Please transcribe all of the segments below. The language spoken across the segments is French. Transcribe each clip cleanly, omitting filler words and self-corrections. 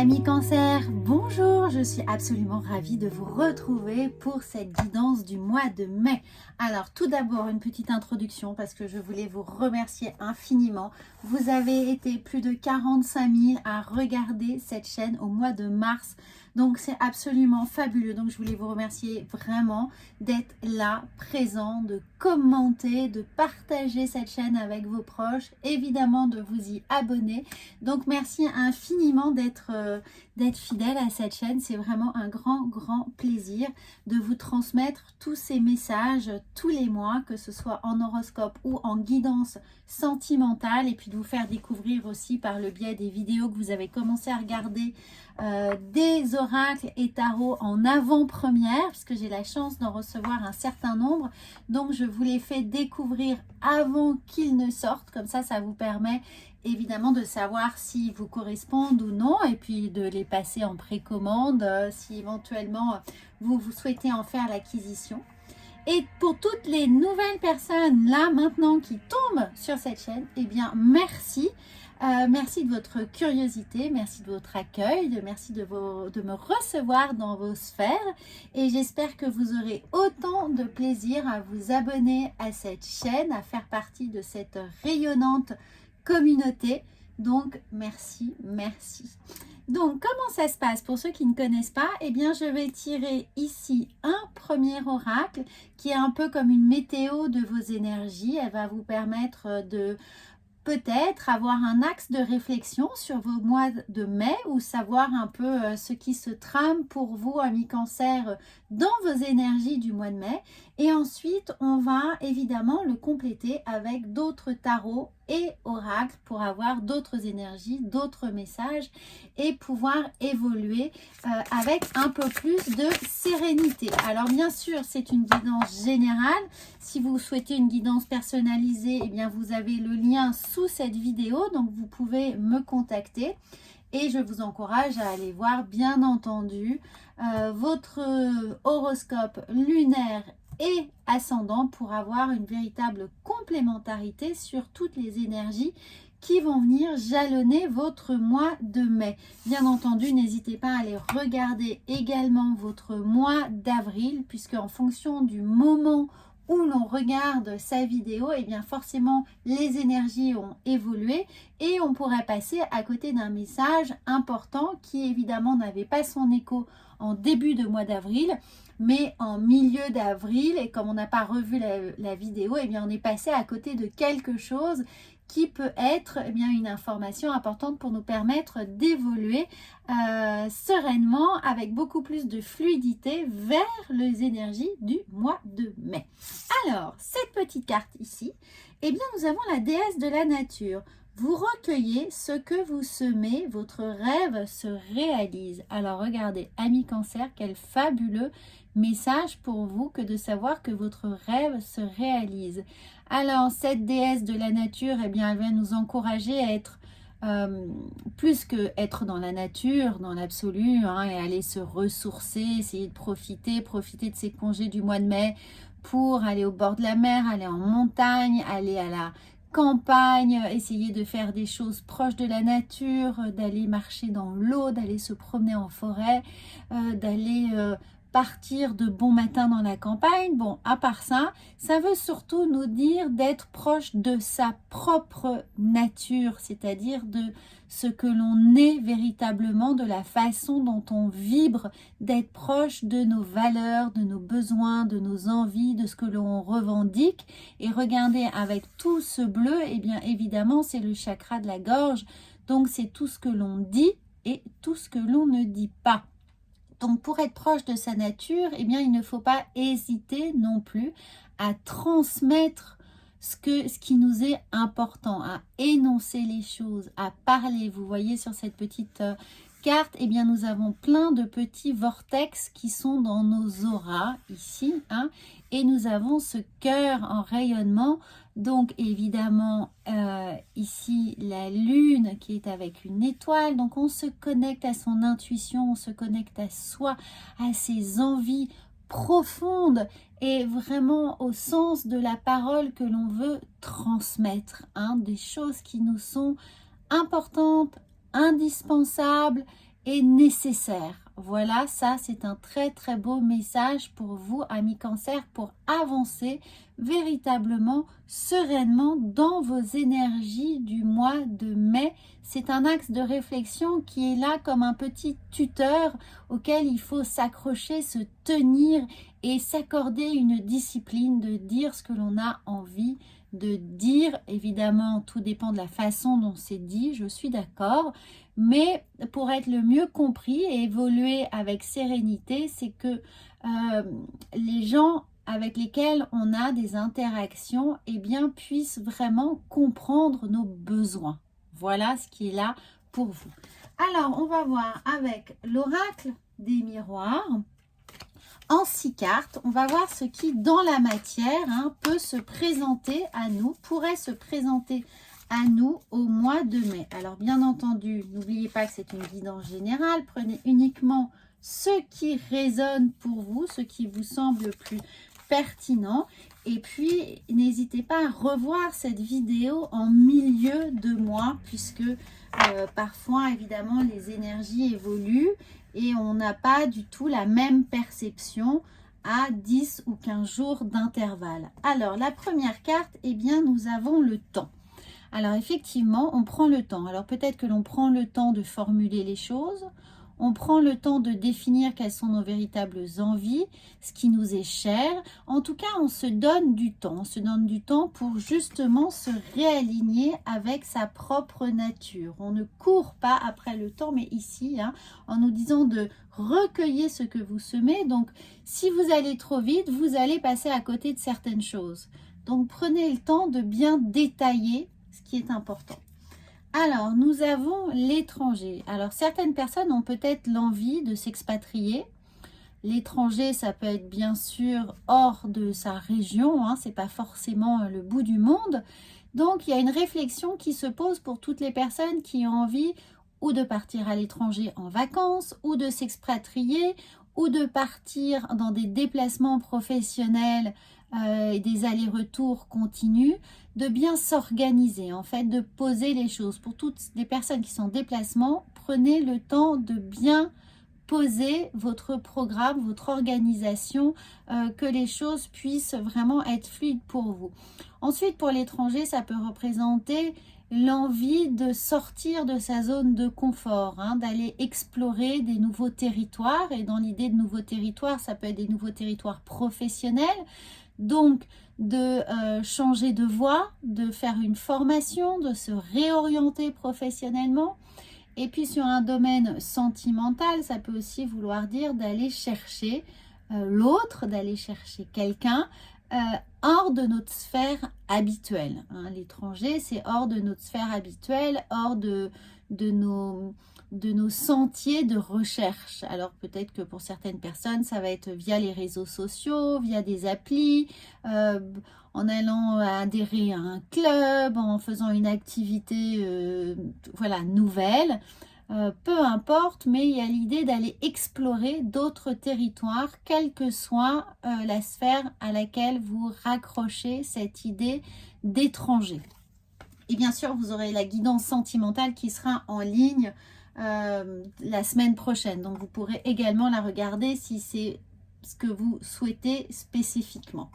Amis Cancer, bonjour, je suis absolument ravie de vous retrouver pour cette guidance du mois de mai. Alors tout d'abord une petite introduction parce que je voulais vous remercier infiniment. Vous avez été plus de 45 000 à regarder cette chaîne au mois de mars. Donc c'est absolument fabuleux. Donc je voulais vous remercier vraiment d'être là, présent, de commenter, de partager cette chaîne avec vos proches, évidemment de vous y abonner. Donc merci infiniment d'être fidèle à cette chaîne. C'est vraiment un grand plaisir de vous transmettre tous ces messages tous les mois, que ce soit en horoscope ou en guidance sentimentale, et puis de vous faire découvrir aussi par le biais des vidéos que vous avez commencé à regarder des oracles et tarots en avant-première, parce que j'ai la chance d'en recevoir un certain nombre. Donc je vous les fais découvrir avant qu'ils ne sortent, comme ça vous permet évidemment de savoir s'ils vous correspondent ou non, et puis de les passer en précommande si éventuellement vous souhaitez en faire l'acquisition. Et pour toutes les nouvelles personnes là maintenant qui tombent sur cette chaîne, eh bien merci. Merci de votre curiosité, merci de votre accueil, merci de me recevoir dans vos sphères, et j'espère que vous aurez autant de plaisir à vous abonner à cette chaîne, à faire partie de cette rayonnante communauté. Donc merci. Donc comment ça se passe pour ceux qui ne connaissent pas? Eh bien je vais tirer ici un premier oracle qui est un peu comme une météo de vos énergies. Elle va vous permettre de peut-être avoir un axe de réflexion sur vos mois de mai, ou savoir un peu ce qui se trame pour vous, amis Cancer, dans vos énergies du mois de mai. Et ensuite, on va évidemment le compléter avec d'autres tarots et oracles pour avoir d'autres énergies, d'autres messages, et pouvoir évoluer avec un peu plus de sérénité. Alors bien sûr, c'est une guidance générale. Si vous souhaitez une guidance personnalisée, eh bien vous avez le lien sous cette vidéo, donc vous pouvez me contacter. Et je vous encourage à aller voir, bien entendu, votre horoscope lunaire et ascendant pour avoir une véritable complémentarité sur toutes les énergies qui vont venir jalonner votre mois de mai. Bien entendu, n'hésitez pas à aller regarder également votre mois d'avril, puisque en fonction du moment où l'on regarde sa vidéo, et bien forcément les énergies ont évolué et on pourrait passer à côté d'un message important qui évidemment n'avait pas son écho en début de mois d'avril, mais en milieu d'avril, et comme on n'a pas revu la vidéo, et bien on est passé à côté de quelque chose qui peut être bien une information importante pour nous permettre d'évoluer sereinement, avec beaucoup plus de fluidité vers les énergies du mois de mai. Alors, cette petite carte ici, eh bien nous avons la déesse de la nature. Vous recueillez ce que vous semez, votre rêve se réalise. Alors regardez, amis Cancer, quel fabuleux message pour vous que de savoir que votre rêve se réalise. Alors cette déesse de la nature, eh bien elle vient nous encourager à être plus que être dans la nature, dans l'absolu, et aller se ressourcer, essayer de profiter de ces congés du mois de mai pour aller au bord de la mer, aller en montagne, aller à la campagne, essayer de faire des choses proches de la nature, d'aller marcher dans l'eau, d'aller se promener en forêt, d'aller partir de bon matin dans la campagne. Bon, à part ça, ça veut surtout nous dire d'être proche de sa propre nature, c'est-à-dire de ce que l'on est véritablement, de la façon dont on vibre, d'être proche de nos valeurs, de nos besoins, de nos envies, de ce que l'on revendique. Et regardez, avec tout ce bleu, eh bien évidemment, c'est le chakra de la gorge. Donc c'est tout ce que l'on dit et tout ce que l'on ne dit pas. Donc pour être proche de sa nature, eh bien il ne faut pas hésiter non plus à transmettre ce qui nous est important, à énoncer les choses, à parler. Vous voyez sur cette petite carte, eh bien nous avons plein de petits vortex qui sont dans nos auras ici, et nous avons ce cœur en rayonnement. Donc évidemment ici la lune qui est avec une étoile, donc on se connecte à son intuition, on se connecte à soi, à ses envies profondes et vraiment au sens de la parole que l'on veut transmettre, des choses qui nous sont importantes, indispensables est nécessaire. Voilà, ça c'est un très très beau message pour vous, amis Cancer, pour avancer véritablement sereinement dans vos énergies du mois de mai. C'est un axe de réflexion qui est là comme un petit tuteur auquel il faut s'accrocher, se tenir et s'accorder une discipline de dire ce que l'on a envie de dire. Évidemment, tout dépend de la façon dont c'est dit, je suis d'accord, mais pour être le mieux compris et évoluer avec sérénité, c'est que les gens avec lesquels on a des interactions, eh bien, puissent vraiment comprendre nos besoins. Voilà ce qui est là pour vous. Alors, on va voir avec l'oracle des miroirs. En 6 cartes, on va voir ce qui, dans la matière, peut se présenter à nous, pourrait se présenter à nous au mois de mai. Alors, bien entendu, n'oubliez pas que c'est une guidance générale. Prenez uniquement ce qui résonne pour vous, ce qui vous semble le plus pertinent. Et puis, n'hésitez pas à revoir cette vidéo en milieu de mois, puisque parfois, évidemment, les énergies évoluent et on n'a pas du tout la même perception à 10 ou 15 jours d'intervalle. Alors, la première carte, eh bien, nous avons le temps. Alors, effectivement, on prend le temps. Alors, peut-être que l'on prend le temps de formuler les choses. On prend le temps de définir quelles sont nos véritables envies, ce qui nous est cher. En tout cas, on se donne du temps. On se donne du temps pour justement se réaligner avec sa propre nature. On ne court pas après le temps, mais ici, en nous disant de recueillir ce que vous semez. Donc, si vous allez trop vite, vous allez passer à côté de certaines choses. Donc, prenez le temps de bien détailler ce qui est important. Alors, nous avons l'étranger. Alors, certaines personnes ont peut-être l'envie de s'expatrier. L'étranger, ça peut être bien sûr hors de sa région, ce n'est pas forcément le bout du monde. Donc, il y a une réflexion qui se pose pour toutes les personnes qui ont envie ou de partir à l'étranger en vacances, ou de s'expatrier, ou de partir dans des déplacements professionnels et des allers-retours continus, de bien s'organiser, en fait, de poser les choses. Pour toutes les personnes qui sont en déplacement, prenez le temps de bien poser votre programme, votre organisation, que les choses puissent vraiment être fluides pour vous. Ensuite, pour l'étranger, ça peut représenter l'envie de sortir de sa zone de confort, d'aller explorer des nouveaux territoires. Et dans l'idée de nouveaux territoires, ça peut être des nouveaux territoires professionnels. Donc, de changer de voie, de faire une formation, de se réorienter professionnellement. Et puis, sur un domaine sentimental, ça peut aussi vouloir dire d'aller chercher l'autre, d'aller chercher quelqu'un hors de notre sphère habituelle. L'étranger, c'est hors de notre sphère habituelle, hors de nos sentiers de recherche. Alors peut-être que pour certaines personnes, ça va être via les réseaux sociaux, via des applis, en allant adhérer à un club, en faisant une activité nouvelle. Peu importe, mais il y a l'idée d'aller explorer d'autres territoires, quelle que soit la sphère à laquelle vous raccrochez cette idée d'étranger. Et bien sûr, vous aurez la guidance sentimentale qui sera en ligne la semaine prochaine. Donc, vous pourrez également la regarder si c'est ce que vous souhaitez spécifiquement.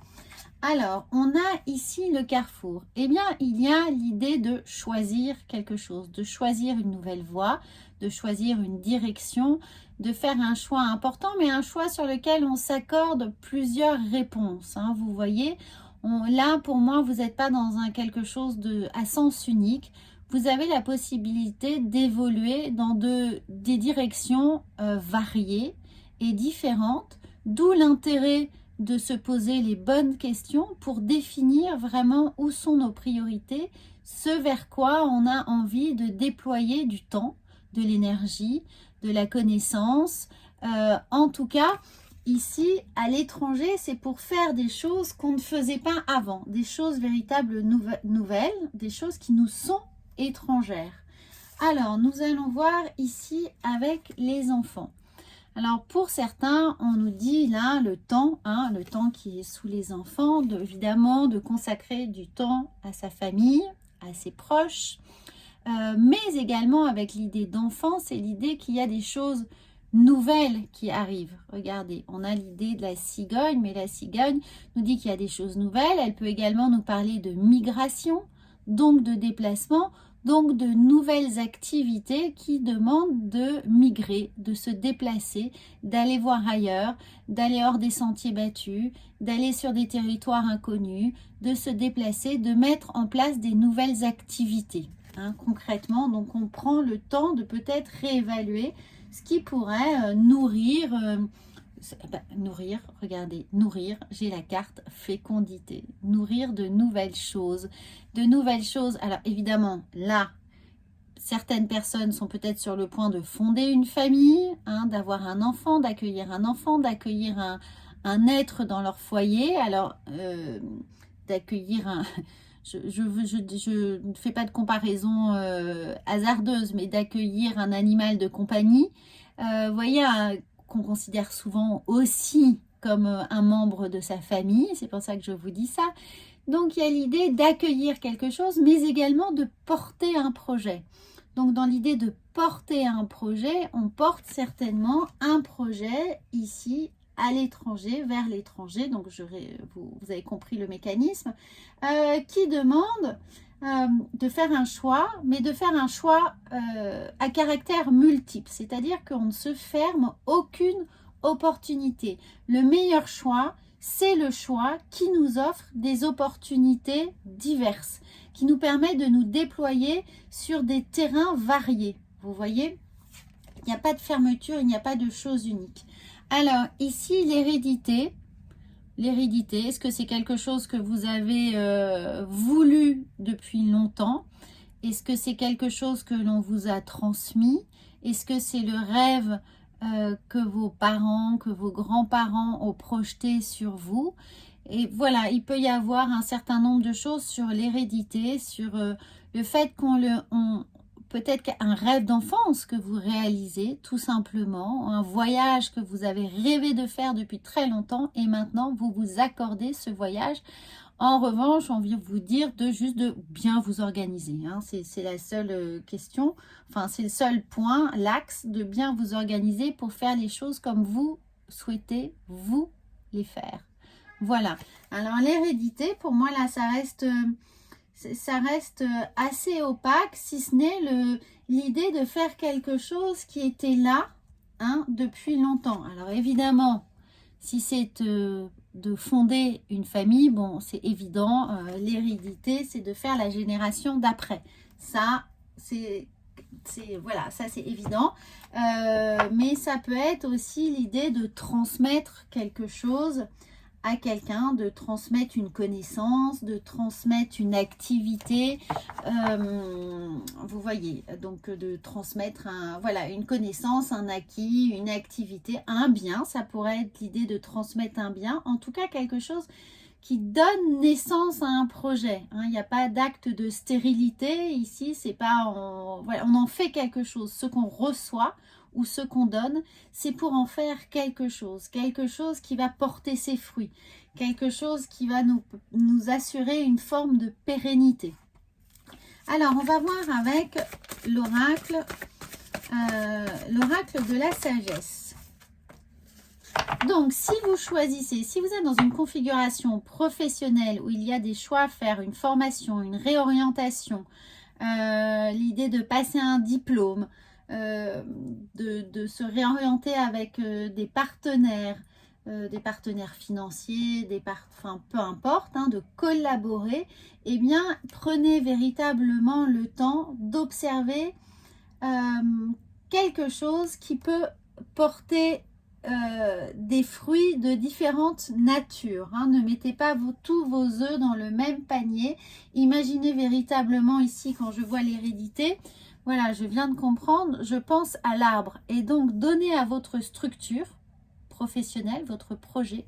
Alors, on a ici le carrefour. Eh bien, il y a l'idée de choisir quelque chose, de choisir une nouvelle voie, de choisir une direction, de faire un choix important, mais un choix sur lequel on s'accorde plusieurs réponses. Vous voyez, là, pour moi, vous n'êtes pas dans quelque chose à sens unique. Vous avez la possibilité d'évoluer dans des directions variées et différentes, d'où l'intérêt de se poser les bonnes questions pour définir vraiment où sont nos priorités, ce vers quoi on a envie de déployer du temps, de l'énergie, de la connaissance. En tout cas, ici, à l'étranger, c'est pour faire des choses qu'on ne faisait pas avant, des choses véritables nouvelles, des choses qui nous sont étrangères. Alors, nous allons voir ici avec les enfants. Alors, pour certains, on nous dit là, le temps qui est sous les enfants, évidemment, de consacrer du temps à sa famille, à ses proches, mais également avec l'idée d'enfant, c'est l'idée qu'il y a des choses nouvelles qui arrivent. Regardez, on a l'idée de la cigogne, mais la cigogne nous dit qu'il y a des choses nouvelles. Elle peut également nous parler de migration, donc de déplacement, donc de nouvelles activités qui demandent de migrer, de se déplacer, d'aller voir ailleurs, d'aller hors des sentiers battus, d'aller sur des territoires inconnus, de se déplacer, de mettre en place des nouvelles activités. Concrètement, donc on prend le temps de peut-être réévaluer ce qui pourrait nourrir, regardez, nourrir, j'ai la carte fécondité, nourrir de nouvelles choses, Alors évidemment, là, certaines personnes sont peut-être sur le point de fonder une famille, d'avoir un enfant, d'accueillir un être dans leur foyer. Alors, d'accueillir un... Je ne fais pas de comparaison hasardeuse, mais d'accueillir un animal de compagnie, vous voyez, qu'on considère souvent aussi comme un membre de sa famille, c'est pour ça que je vous dis ça. Donc il y a l'idée d'accueillir quelque chose, mais également de porter un projet. Donc dans l'idée de porter un projet, on porte certainement un projet ici à l'étranger, vers l'étranger, donc vous avez compris le mécanisme, qui demande de faire un choix, mais de faire un choix à caractère multiple, c'est-à-dire qu'on ne se ferme aucune opportunité. Le meilleur choix, c'est le choix qui nous offre des opportunités diverses, qui nous permet de nous déployer sur des terrains variés. Vous voyez, il n'y a pas de fermeture, il n'y a pas de chose unique. Alors, ici, l'hérédité. L'hérédité, est-ce que c'est quelque chose que vous avez voulu depuis longtemps? Est-ce que c'est quelque chose que l'on vous a transmis? Est-ce que c'est le rêve que vos parents, que vos grands-parents ont projeté sur vous? Et voilà, il peut y avoir un certain nombre de choses sur l'hérédité, sur le fait peut-être qu'un rêve d'enfance que vous réalisez, tout simplement, un voyage que vous avez rêvé de faire depuis très longtemps et maintenant vous vous accordez ce voyage. En revanche, on vient vous dire juste de bien vous organiser. C'est la seule question, enfin c'est le seul point, l'axe de bien vous organiser pour faire les choses comme vous souhaitez vous les faire. Voilà. Alors l'hérédité, pour moi là, ça reste assez opaque, si ce n'est l'idée de faire quelque chose qui était là depuis longtemps. Alors évidemment, si c'est de fonder une famille, bon, c'est évident, l'hérédité, c'est de faire la génération d'après. Ça, voilà, ça c'est évident. Mais ça peut être aussi l'idée de transmettre quelque chose à quelqu'un, de transmettre une connaissance, de transmettre une activité, vous voyez, donc de transmettre une connaissance, un acquis, une activité, un bien, ça pourrait être l'idée de transmettre un bien, en tout cas quelque chose qui donne naissance à un projet. Il n'y a pas d'acte de stérilité ici, c'est pas, on en fait quelque chose, ce qu'on reçoit, ou ce qu'on donne, c'est pour en faire quelque chose qui va porter ses fruits, quelque chose qui va nous assurer une forme de pérennité. Alors, on va voir avec l'oracle de la sagesse. Donc, si vous choisissez, si vous êtes dans une configuration professionnelle où il y a des choix à faire, une formation, une réorientation, l'idée de passer un diplôme, de se réorienter avec des partenaires financiers, peu importe, de collaborer, eh bien, prenez véritablement le temps d'observer quelque chose qui peut porter des fruits de différentes natures. Ne mettez pas tous vos œufs dans le même panier. Imaginez véritablement ici, quand je vois l'hérédité, voilà, je viens de comprendre, je pense à l'arbre. Et donc, donnez à votre structure professionnelle, votre projet,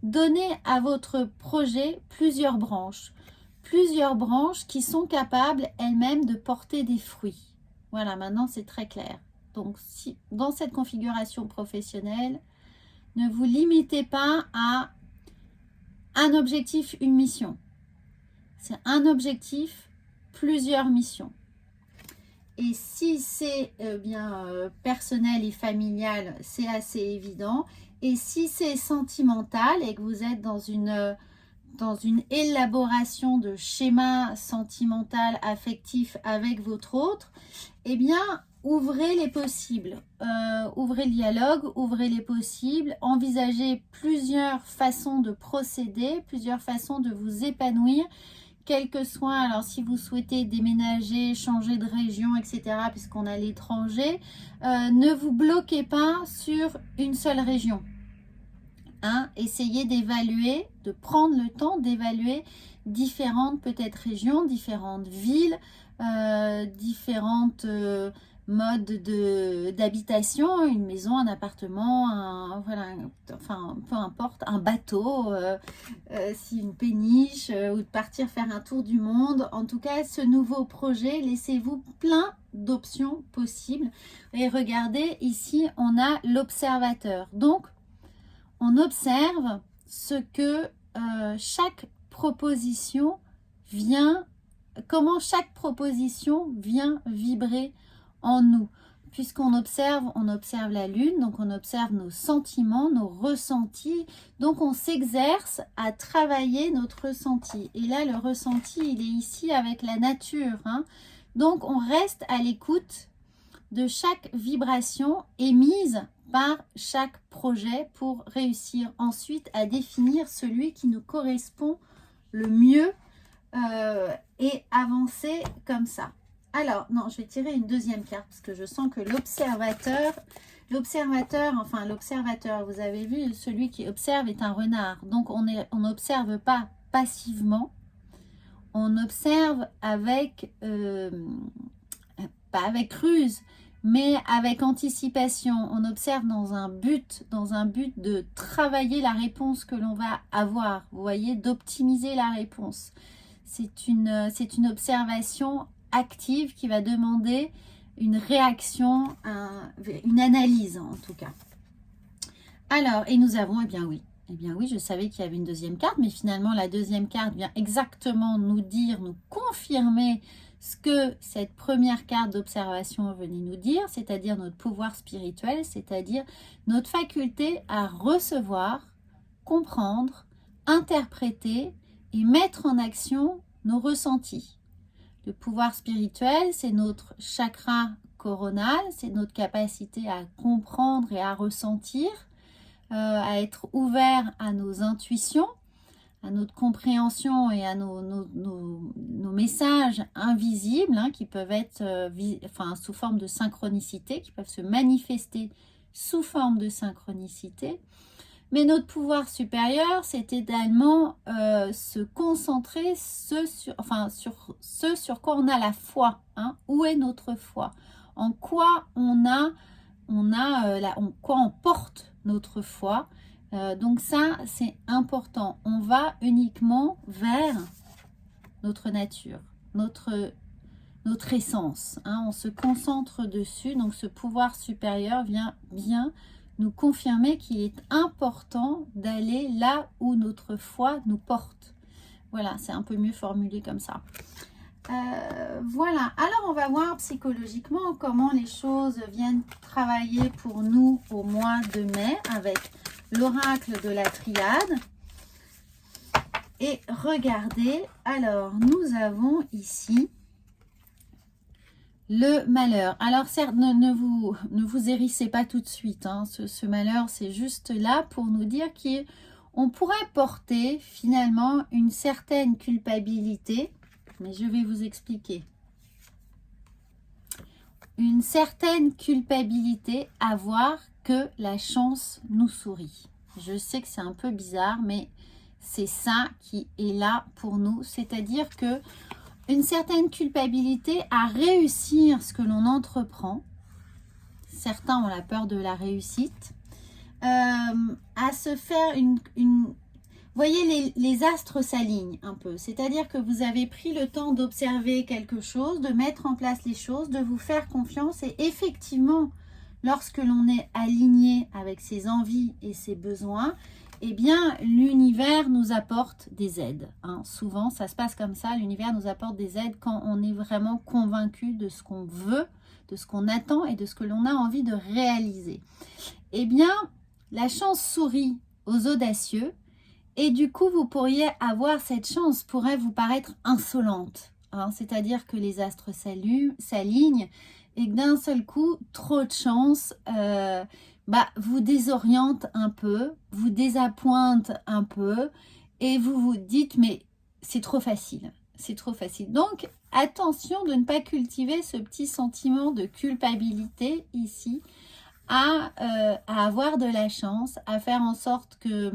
donnez à votre projet plusieurs branches qui sont capables elles-mêmes de porter des fruits. Voilà, maintenant c'est très clair. Donc, si dans cette configuration professionnelle, ne vous limitez pas à un objectif, une mission. C'est un objectif, plusieurs missions. Et si c'est personnel et familial, c'est assez évident. Et si c'est sentimental et que vous êtes dans une élaboration de schéma sentimental, affectif avec votre autre, eh bien, ouvrez les possibles. Ouvrez le dialogue, ouvrez les possibles, envisagez plusieurs façons de procéder, plusieurs façons de vous épanouir, quel que soit, alors si vous souhaitez déménager, changer de région, etc., puisqu'on a l'étranger, ne vous bloquez pas sur une seule région. Essayez d'évaluer, de prendre le temps d'évaluer différentes peut-être régions, différentes villes, différentes modes d'habitation, une maison, un appartement, voilà, enfin peu importe, un bateau, si une péniche, ou de partir faire un tour du monde. En tout cas, ce nouveau projet, laissez-vous plein d'options possibles. Et regardez, ici, on a l'observateur. Donc, on observe ce que chaque proposition vient, comment chaque proposition vient vibrer en nous. Puisqu'on observe, la lune, donc on observe nos sentiments, nos ressentis. Donc on s'exerce à travailler notre ressenti. Et là, le ressenti, il est ici avec la nature. Donc on reste à l'écoute de chaque vibration émise par chaque projet pour réussir ensuite à définir celui qui nous correspond le mieux et avancer comme ça. Alors, non, je vais tirer une deuxième carte parce que je sens que l'observateur, vous avez vu, celui qui observe est un renard. Donc, on n'observe pas passivement, on observe avec, pas avec ruse, mais avec anticipation. On observe dans un but de travailler la réponse que l'on va avoir. Vous voyez, d'optimiser la réponse. C'est une observation active qui va demander une réaction, une analyse en tout cas. Alors, et nous avons, eh bien oui, je savais qu'il y avait une deuxième carte, mais finalement la deuxième carte vient exactement nous dire, nous confirmer ce que cette première carte d'observation venait nous dire, c'est-à-dire notre pouvoir spirituel, c'est-à-dire notre faculté à recevoir, comprendre, interpréter et mettre en action nos ressentis. Le pouvoir spirituel, c'est notre chakra coronal, c'est notre capacité à comprendre et à ressentir, à être ouvert à nos intuitions, à notre compréhension et à nos messages invisibles qui peuvent être sous forme de synchronicité, qui peuvent se manifester sous forme de synchronicité. Mais notre pouvoir supérieur, c'est également se concentrer sur ce sur quoi on a la foi. Où est notre foi? En quoi quoi on porte notre foi? Donc ça, c'est important. On va uniquement vers notre nature, notre essence. On se concentre dessus. Donc ce pouvoir supérieur vient bien nous confirmer qu'il est important d'aller là où notre foi nous porte. Voilà, c'est un peu mieux formulé comme ça. Voilà, alors on va voir psychologiquement comment les choses viennent travailler pour nous au mois de mai avec l'oracle de la triade. Et regardez, alors nous avons ici le malheur. Alors certes, ne vous hérissez pas tout de suite. Ce malheur, c'est juste là pour nous dire qu'on pourrait porter finalement une certaine culpabilité. Mais je vais vous expliquer. Une certaine culpabilité à voir que la chance nous sourit. Je sais que c'est un peu bizarre, mais c'est ça qui est là pour nous. C'est-à-dire que une certaine culpabilité à réussir ce que l'on entreprend. Certains ont la peur de la réussite. À se faire vous voyez, les astres s'alignent un peu. C'est-à-dire que vous avez pris le temps d'observer quelque chose, de mettre en place les choses, de vous faire confiance. Et effectivement, lorsque l'on est aligné avec ses envies et ses besoins, eh bien, l'univers nous apporte des aides. Hein. Souvent, ça se passe comme ça. L'univers nous apporte des aides quand on est vraiment convaincu de ce qu'on veut, de ce qu'on attend et de ce que l'on a envie de réaliser. Eh bien, la chance sourit aux audacieux et du coup, vous pourriez avoir cette chance, pourrait vous paraître insolente. Hein. C'est-à-dire que les astres s'alignent et que d'un seul coup, trop de chance vous désoriente un peu, vous désappointe un peu et vous vous dites mais c'est trop facile, c'est trop facile. Donc attention de ne pas cultiver ce petit sentiment de culpabilité ici, à avoir de la chance, à faire en sorte que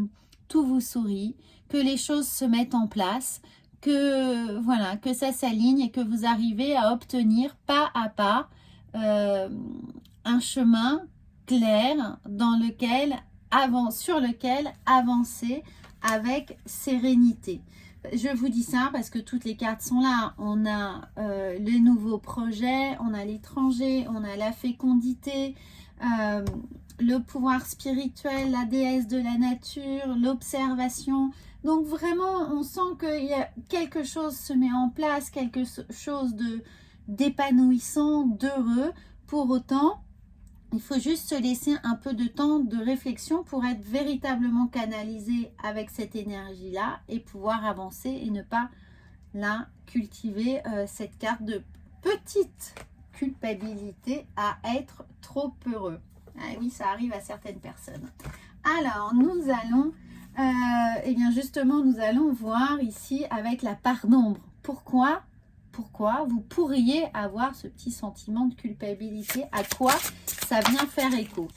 tout vous sourit, que les choses se mettent en place, que voilà, que ça s'aligne et que vous arrivez à obtenir pas à pas un chemin clair sur lequel avancer avec sérénité. Je vous dis ça parce que toutes les cartes sont là. On a les nouveaux projets, on a l'étranger, on a la fécondité, le pouvoir spirituel, la déesse de la nature, l'observation. Donc vraiment, on sent qu'il y a quelque chose se met en place, quelque chose d'épanouissant, d'heureux. Pour autant, il faut juste se laisser un peu de temps de réflexion pour être véritablement canalisé avec cette énergie-là et pouvoir avancer et ne pas là cultiver cette carte de petite culpabilité à être trop heureux. Ah oui, ça arrive à certaines personnes. Alors, nous allons, eh bien justement, nous allons voir ici avec la part d'ombre. Pourquoi vous pourriez avoir ce petit sentiment de culpabilité? À quoi ça vient faire écho?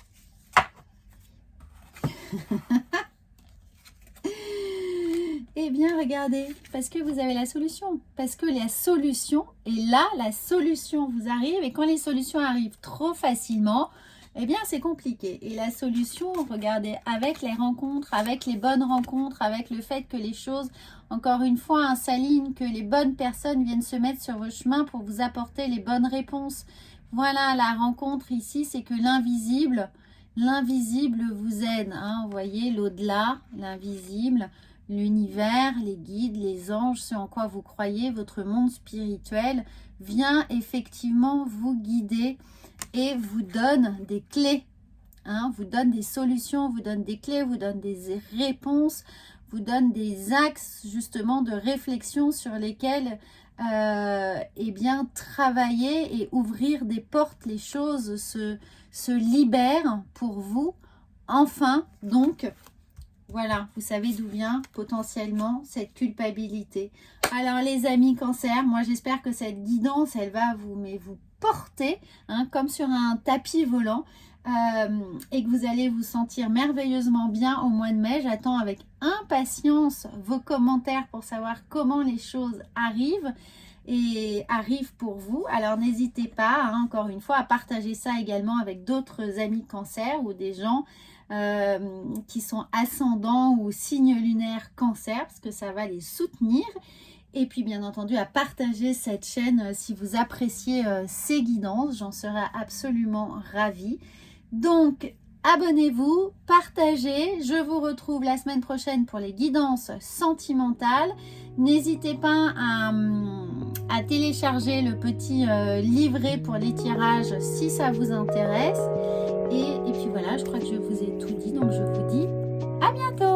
Eh bien, regardez, parce que vous avez la solution. Parce que la solution est là, la solution vous arrive. Et quand les solutions arrivent trop facilement, eh bien, c'est compliqué. Et la solution, regardez, avec les rencontres, avec les bonnes rencontres, avec le fait que les choses, encore une fois, s'alignent, que les bonnes personnes viennent se mettre sur vos chemins pour vous apporter les bonnes réponses. Voilà, la rencontre ici, c'est que l'invisible vous aide. Hein, vous voyez, l'au-delà, l'invisible, l'univers, les guides, les anges, ce en quoi vous croyez, votre monde spirituel vient effectivement vous guider et vous donne des clés, hein, vous donne des solutions, vous donne des clés, vous donne des réponses, vous donne des axes justement de réflexion sur lesquels eh bien, travailler et ouvrir des portes, les choses se libèrent pour vous. Enfin, donc, voilà, vous savez d'où vient potentiellement cette culpabilité. Alors les amis Cancer, moi j'espère que cette guidance, elle va vous porter, hein, comme sur un tapis volant, et que vous allez vous sentir merveilleusement bien au mois de mai. J'attends avec impatience vos commentaires pour savoir comment les choses arrivent pour vous. Alors n'hésitez pas, hein, encore une fois, à partager ça également avec d'autres amis Cancer ou des gens qui sont ascendants ou signes lunaires Cancer, parce que ça va les soutenir. Et puis bien entendu à partager cette chaîne si vous appréciez ces guidances, j'en serai absolument ravie. Donc abonnez-vous, partagez, je vous retrouve la semaine prochaine pour les guidances sentimentales. N'hésitez pas à télécharger le petit livret pour les tirages si ça vous intéresse. Et puis voilà, je crois que je vous ai tout dit, donc je vous dis à bientôt.